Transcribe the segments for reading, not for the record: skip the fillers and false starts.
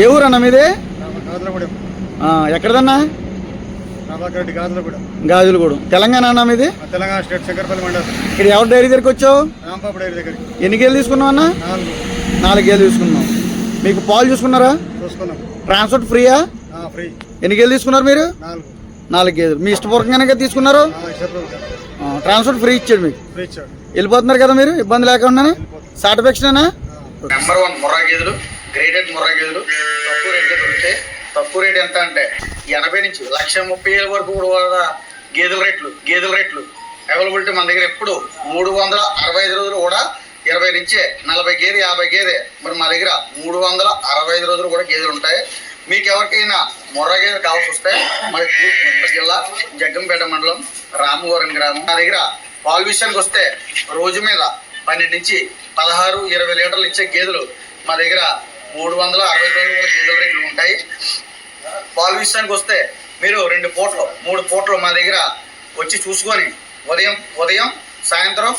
ఏ ఊరన్నా మీది? గాజులగూడెం. ఎక్కడదన్నా? ప్రభాకర్ గాజులగూడెం. గాజులగూడెం. తెలంగాణ అన్న మీది? తెలంగాణ స్టేట్ శంకరపల్లి మండలం. ఇక్కడ ఎవరి డైరీ దగ్గరికి వచ్చావు? రాంబాబు డైరీ దగ్గరికి. ఎన్ని గేదెలు తీసుకున్నావు అన్న? 4 గేదెలు తీసుకున్నాం. మీకు పాలు చూసుకున్నారా? చూసుకున్నాం. ట్రాన్స్పోర్ట్ ఫ్రీయా? ఫ్రీ. ఎన్ని గేదెలు తీసుకున్నారు మీరు? 4 గేదెలు. మీ ఇష్టపూర్వకంగానే తీసుకున్నారు? ట్రాన్స్పోర్ట్ ఫ్రీ ఇచ్చాడు మీకు. ఫ్రీ ఇచ్చాడు. వెళ్ళిపోతున్నారు కదా మీరు ఇబ్బంది లేకుండా? సాటిస్ఫాక్షనేనా? నెంబర్ 1 ముర్రా గేదెలు, గ్రేడెడ్ ముర్రా గేదెలు తక్కువ రేట్గా దొరుకుతాయి. తక్కువ రేట్ ఎంత అంటే 80 నుంచి 1,30,000 వరకు కూడా గేదెల రేట్లు అవైలబిలిటీ మన దగ్గర ఎప్పుడు 365 రోజులు కూడా 20 నుంచి 40 గేదె 50 గేదె మరి మా దగ్గర 365 రోజులు కూడా గేదెలు ఉంటాయి. మీకు ఎవరికైనా ముర్రా గేదెలు కావాల్సి వస్తే మరి తూర్పుగోదావరి జిల్లా జగ్గంపేట మండలం రామవరం గ్రామం. మా దగ్గర పాలు విషయానికి వస్తే రోజు మీద 12 నుంచి 16-20 లీటర్లు ఇచ్చే గేదెలు మా దగ్గర 360 రోజులు కూడా గేదెల రేట్లు ఉంటాయి. పాలు విషయానికి వస్తే మీరు 2 పూటలు 3 పూటలు మా దగ్గర వచ్చి చూసుకొని ఉదయం సాయంత్రం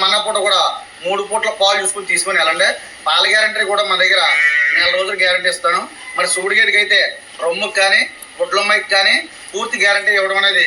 మన పూట కూడా 3 పూటల పాలు చూసుకొని తీసుకొని వెళ్ళండి. పాల గ్యారంటీ కూడా మా దగ్గర 4 రోజులు గ్యారంటీ ఇస్తాను. మరి సూడి గేదెకి అయితే రొమ్ముకి కానీ గుడ్లమ్మకి కానీ పూర్తి గ్యారంటీ ఇవ్వడం అనేది